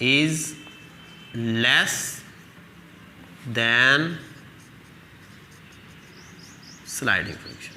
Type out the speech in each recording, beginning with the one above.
is less than sliding friction.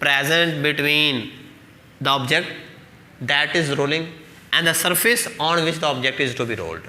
present between the object that is rolling and the surface on which the object is to be rolled.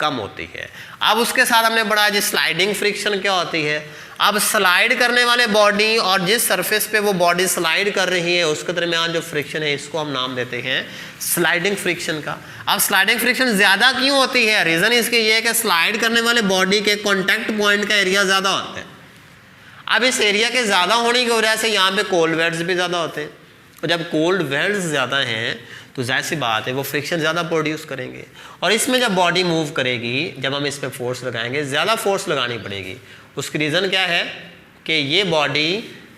कम होती है। अब उसके साथ हमने पढ़ा जी sliding friction क्या होती है। अब स्लाइड करने वाले बॉडी और जिस सरफेस पे वो बॉडी स्लाइड कर रही है उसके दरमियान जो फ्रिक्शन है इसको हम नाम देते हैं स्लाइडिंग फ्रिक्शन का। अब स्लाइडिंग फ्रिक्शन ज़्यादा क्यों होती है, रीज़न इसके ये है कि स्लाइड करने वाले बॉडी के कॉन्टैक्ट पॉइंट का एरिया ज़्यादा होता है। अब इस एरिया के ज़्यादा होने की वजह से यहाँ पे कोल्ड वेट्स भी ज़्यादा होते हैं, और जब कोल्ड वेट्स ज़्यादा हैं तो जाहिर सी बात है वो फ्रिक्शन ज़्यादा प्रोड्यूस करेंगे, और इसमें जब बॉडी मूव करेगी, जब हम इस पर फोर्स लगाएंगे ज़्यादा फोर्स लगानी पड़ेगी। उसकी रीज़न क्या है कि ये बॉडी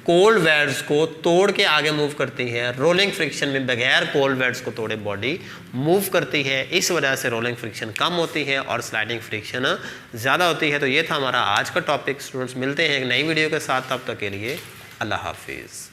कोल्ड वेट्स को तोड़ के आगे मूव करती है। रोलिंग फ्रिक्शन में बगैर कोल्ड वेट्स को तोड़े बॉडी मूव करती है, इस वजह से रोलिंग फ्रिक्शन कम होती है और स्लाइडिंग फ्रिक्शन ज़्यादा होती है। तो ये था हमारा आज का टॉपिक। स्टूडेंट्स मिलते हैं एक नई वीडियो के साथ, तब तक के लिए अल्लाह हाफिज़।